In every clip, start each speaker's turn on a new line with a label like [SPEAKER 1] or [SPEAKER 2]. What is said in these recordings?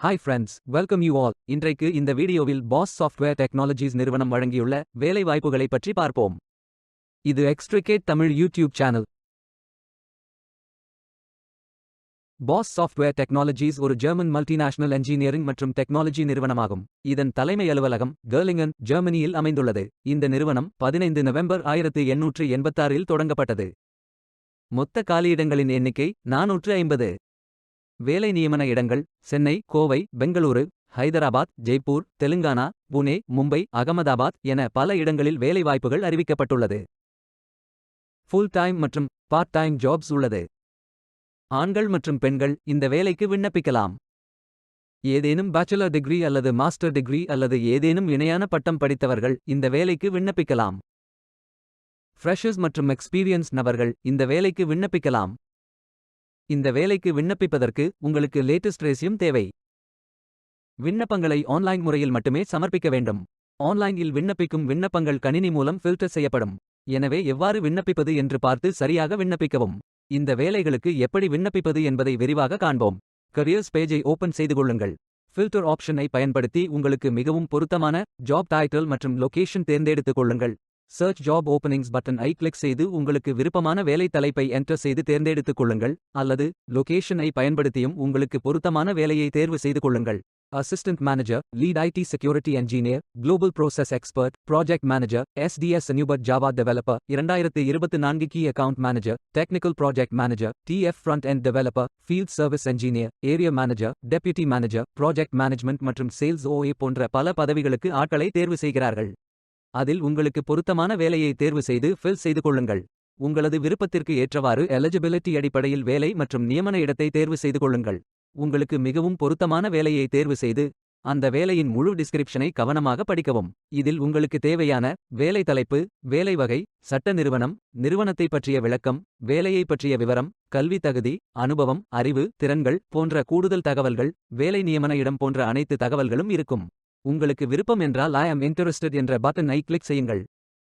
[SPEAKER 1] Hi friends, welcome you all. இன்றைக்கு இந்த வீடியோவில் பாஸ் சாஃப்ட்வேர் டெக்னாலஜிஸ் நிறுவனம் வழங்கியுள்ள வேலை வாய்ப்புகளை பற்றி பார்ப்போம். இது Extricate Tamil YouTube channel. Bosch software technologies ஒரு ஜெர்மன் மல்டிநேஷனல் என்ஜினியரிங் மற்றும் டெக்னாலஜி நிறுவனமாகும். இதன் தலைமை அலுவலகம் கர்லிங்கன், ஜெர்மனியில் அமைந்துள்ளது. இந்த நிறுவனம் 15 நவம்பர் 1886இல் தொடங்கப்பட்டது. மொத்த காலியிடங்களின் எண்ணிக்கை 450. வேலை நியமன இடங்கள் சென்னை, கோவை, பெங்களூரு, ஹைதராபாத், ஜெய்ப்பூர், தெலுங்கானா, புனே, மும்பை, அகமதாபாத் என பல இடங்களில் வேலைவாய்ப்புகள் அறிவிக்கப்பட்டுள்ளது. ஃபுல் டைம் மற்றும் பார்ட் டைம் ஜாப்ஸ் உள்ளது. ஆண்கள் மற்றும் பெண்கள் இந்த வேலைக்கு விண்ணப்பிக்கலாம். ஏதேனும் பேச்சுலர் டிகிரி அல்லது மாஸ்டர் டிகிரி அல்லது ஏதேனும் இணையான பட்டம் படித்தவர்கள் இந்த வேலைக்கு விண்ணப்பிக்கலாம். ஃப்ரெஷர்ஸ் மற்றும் எக்ஸ்பீரியன்ஸ் நபர்கள் இந்த வேலைக்கு விண்ணப்பிக்கலாம். இந்த வேலைக்கு விண்ணப்பிப்பதற்கு உங்களுக்கு லேட்டஸ்ட் ரெஸ்யூம் தேவை. விண்ணப்பங்களை ஆன்லைன் முறையில் மட்டுமே சமர்ப்பிக்க வேண்டும். ஆன்லைனில் விண்ணப்பிக்கும் விண்ணப்பங்கள் கணினி மூலம் ஃபில்டர் செய்யப்படும். எனவே எவ்வாறு விண்ணப்பிப்பது என்று பார்த்து சரியாக விண்ணப்பிக்கவும். இந்த வேலைகளுக்கு எப்படி விண்ணப்பிப்பது என்பதை விரிவாக காண்போம். கரியர்ஸ் பேஜை ஓபன் செய்து கொள்ளுங்கள். ஃபில்டர் ஆப்ஷனை பயன்படுத்தி உங்களுக்கு மிகவும் பொருத்தமான ஜாப் டைட்டில் மற்றும் லொகேஷன் தேர்ந்தெடுத்துக் கொள்ளுங்கள். Search job openings button click செய்து உங்களுக்கு விருப்பமான வேலை தலைப்பை என்டர் செய்து தேர்ந்தெடுத்துக் கொள்ளுங்கள், அல்லது லொகேஷனை பயன்படுத்தியும் உங்களுக்கு பொருத்தமான வேலையை தேர்வு செய்து கொள்ளுங்கள். Assistant manager, lead IT security engineer, global process expert, project manager, SDS நியூபர் Java developer, 2024 key account manager, technical project manager, TF front end developer, field service engineer, area manager, deputy manager, project management மற்றும் sales OA போன்ற பல பதவிகளுக்கு ஆட்களை தேர்வு செய்கிறார்கள். அதில் உங்களுக்கு பொருத்தமான வேலையை தேர்வு செய்து ஃபில் செய்து கொள்ளுங்கள். உங்களது விருப்பத்திற்கு ஏற்றவாறு எலிஜிபிலிட்டி அடிப்படையில் வேலை மற்றும் நியமன இடத்தை தேர்வு செய்து கொள்ளுங்கள். உங்களுக்கு மிகவும் பொருத்தமான வேலையை தேர்வு செய்து அந்த வேலையின் முழு டிஸ்கிரிப்ஷனை கவனமாக படிக்கவும். இதில் உங்களுக்கு தேவையான வேலை தலைப்பு, வேலை வகை, சட்ட நிறுவனம், நிறுவனத்தை பற்றிய விளக்கம், வேலையை பற்றிய விவரம், கல்வி தகுதி, அனுபவம், அறிவு, திறன்கள் போன்ற கூடுதல் தகவல்கள், வேலை நியமன இடம் போன்ற அனைத்து தகவல்களும் இருக்கும். உங்களுக்கு விருப்பம் என்றால் ஐ அம் இன்ட்ரெஸ்டட் என்ற பட்டனை கிளிக் செய்யுங்கள்.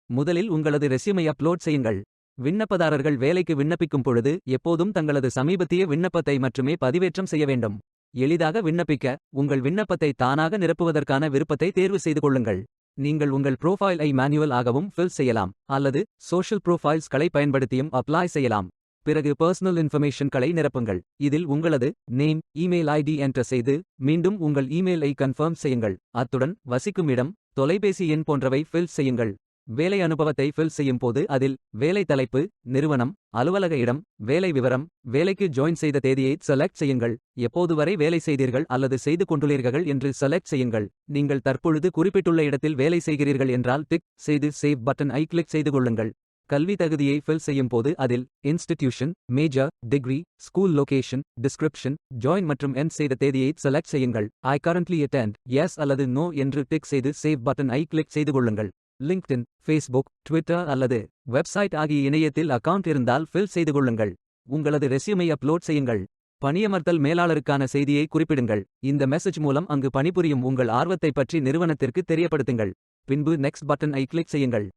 [SPEAKER 1] முதலில் உங்களது ரெஸ்யூமை அப்லோட் செய்யுங்கள். விண்ணப்பதாரர்கள் வேலைக்கு விண்ணப்பிக்கும் பொழுது எப்போதும் தங்களது சமீபத்திய விண்ணப்பத்தை மட்டுமே பதிவேற்றம் செய்ய வேண்டும். எளிதாக விண்ணப்பிக்க உங்கள் விண்ணப்பத்தை தானாக நிரப்புவதற்கான விருப்பத்தை தேர்வு செய்து கொள்ளுங்கள். நீங்கள் உங்கள் ப்ரோஃபைல் மேனுவல் ஆகவும் ஃபில் செய்யலாம், அல்லது சோஷியல் ப்ரோஃபைல்ஸ்களை பயன்படுத்தியும் அப்ளை செய்யலாம். பிறகு பர்சனல் இன்ஃபர்மேஷன்களை நிரப்புங்கள். இதில் உங்களது நேம், இமெயில் ஐடி என்டர் செய்து மீண்டும் உங்கள் இமெயிலை கன்ஃபர்ம் செய்யுங்கள். அத்துடன் வசிக்கும் இடம், தொலைபேசி எண் போன்றவை ஃபில் செய்யுங்கள். வேலை அனுபவத்தை ஃபில் செய்யும் போது அதில் வேலை தலைப்பு, நிறுவனம், அலுவலக இடம், வேலை விவரம், வேலைக்கு ஜாயின் செய்த தேதியை செலக்ட் செய்யுங்கள். எப்போது வரை வேலை செய்தீர்கள் அல்லது செய்து கொண்டுள்ளீர்கள் என்று செலக்ட் செய்யுங்கள். நீங்கள் தற்பொழுது குறிப்பிட்டுள்ள இடத்தில் வேலை செய்கிறீர்கள் என்றால் டிக் செய்து சேவ் பட்டன் கிளிக் செய்து கொள்ளுங்கள். கல்வி தகுதியை ஃபில் செய்யும் போது அதில் institution, major, degree, school location, description, join மற்றும் எண்ட் செய்த தேதியை செலக்ட் செய்யுங்கள். ஐ கரண்ட்லி அட்டெண்ட் எஸ் அல்லது நோ என்று டிக் செய்து சேவ் பட்டன் கிளிக் செய்து கொள்ளுங்கள். லிங்க்டின், ஃபேஸ்புக், ட்விட்டர் அல்லது வெப்சைட் ஆகிய இணையத்தில் அக்கவுண்ட் இருந்தால் ஃபில் செய்து கொள்ளுங்கள். உங்களது ரெஸ்யூமை அப்லோட் செய்யுங்கள். பணியமர்த்தல் மேலாளருக்கான செய்தியை குறிப்பிடுங்கள். இந்த மெசேஜ் மூலம் அங்கு பணிபுரியும் உங்கள் ஆர்வத்தை பற்றி நிறுவனத்திற்கு தெரியப்படுத்துங்கள். பின்பு நெக்ஸ்ட் பட்டன் கிளிக் செய்யுங்கள்.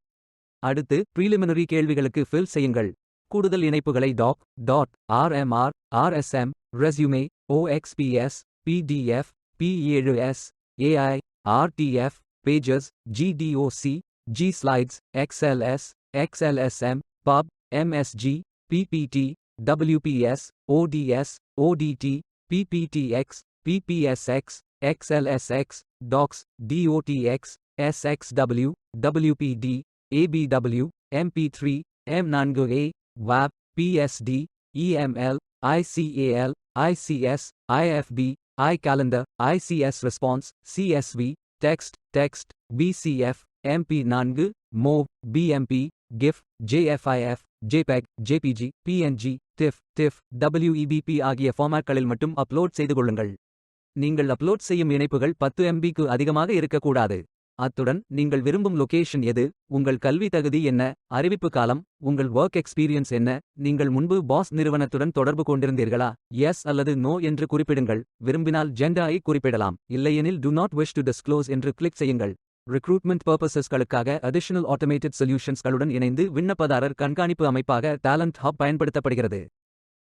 [SPEAKER 1] அடுத்து ப்ரீலிமினரி கேள்விகளுக்கு ஃபில் செய்யுங்கள். கூடுதல் இணைப்புகளை RMR, RSM, resume, OXPS, PDF, P7S, AI, RTF, Pages, GDOC, G-Slides, XLS, XLSM, PUB, MSG, PPT, WPS, ODS, ODT, PPTX, PPSX, XLSX, DOCS, DOTX, SXW, WPD, ABW, MP3, M4A, WAP, PSD, EML, ICAL, ICS, IFB, iCalendar, ICS Response, CSV, Text, BCF, MP4, MOV, BMP, GIF, JFIF, JPEG, JPG, PNG, TIFF, WEBP ஆகிய ஃபார்மேட்களில் மட்டும் upload செய்து கொள்ளுங்கள். நீங்கள் upload செய்யும் இணைப்புகள் 10 MBக்கு அதிகமாக இருக்கக்கூடாது. அத்துடன் நீங்கள் விரும்பும் லொகேஷன் எது, உங்கள் கல்வி தகுதி என்ன, அறிவிப்பு காலம், உங்கள் ஒர்க் எக்ஸ்பீரியன்ஸ் என்ன, நீங்கள் முன்பு பாஸ் நிறுவனத்துடன் தொடர்பு கொண்டிருந்தீர்களா, எஸ் அல்லது நோ என்று குறிப்பிடுங்கள். விரும்பினால் ஜெண்டரை குறிப்பிடலாம், இல்லையெனில் do not wish to disclose என்று கிளிக் செய்யுங்கள். ரிக்ரூட்மெண்ட் பர்பசஸ்களுக்காக அடிஷனல் ஆட்டோமேட்டட் சொல்யூஷன்ஸ்களுடன் இணைந்து விண்ணப்பதாரர் கண்காணிப்பு அமைப்பாக டேலண்ட் ஹப் பயன்படுத்தப்படுகிறது.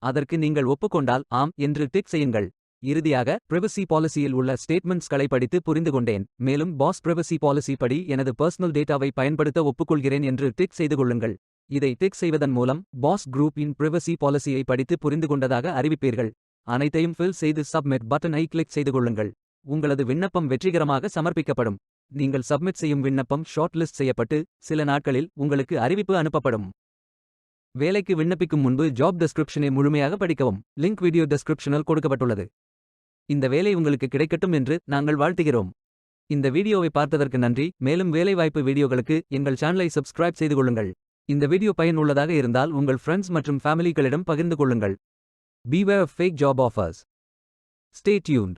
[SPEAKER 1] அதற்கு நீங்கள் ஒப்புக்கொண்டால் ஆம் என்று டிக் செய்யுங்கள். இறுதியாக பிரைவசி பாலிசியில் உள்ள ஸ்டேட்மெண்ட்ஸ்களை படித்து புரிந்து கொண்டேன். மேலும் பாஸ் பிரைவசி பாலிசி படி எனது பர்சனல் டேட்டாவை பயன்படுத்த ஒப்புக்கொள்கிறேன் என்று டிக் செய்து கொள்ளுங்கள். இதை டிக் செய்வதன் மூலம் பாஸ் குரூப் இன் பிரைவசி பாலிசியை படித்து புரிந்து கொண்டதாக அறிவிப்பீர்கள். அனைத்தையும் ஃபில் செய்து சப்மிட் பட்டனை கிளிக் செய்து கொள்ளுங்கள். உங்களது விண்ணப்பம் வெற்றிகரமாக சமர்ப்பிக்கப்படும். நீங்கள் சப்மிட் செய்யும் விண்ணப்பம் ஷார்ட் லிஸ்ட் செய்யப்பட்டு சில நாட்களில் உங்களுக்கு அறிவிப்பு அனுப்பப்படும். வேலைக்கு விண்ணப்பிக்கும் முன்பு ஜாப் டெஸ்கிரிப்ஷனை முழுமையாக படிக்கவும். லிங்க் வீடியோ டெஸ்கிரிப்ஷனில் கொடுக்கப்பட்டுள்ளது. இந்த வேலை உங்களுக்கு கிடைக்கட்டும் என்று நாங்கள் வாழ்த்துகிறோம். இந்த வீடியோவை பார்த்ததற்கு நன்றி. மேலும் வேலைவாய்ப்பு வீடியோகளுக்கு எங்கள் சேனலை சப்ஸ்கிரைப் செய்து கொள்ளுங்கள். இந்த வீடியோ பயனுள்ளதாக இருந்தால் உங்கள் ஃப்ரெண்ட்ஸ் மற்றும் ஃபேமிலிகளிடம் பகிர்ந்து கொள்ளுங்கள். Beware of fake job offers. Stay tuned.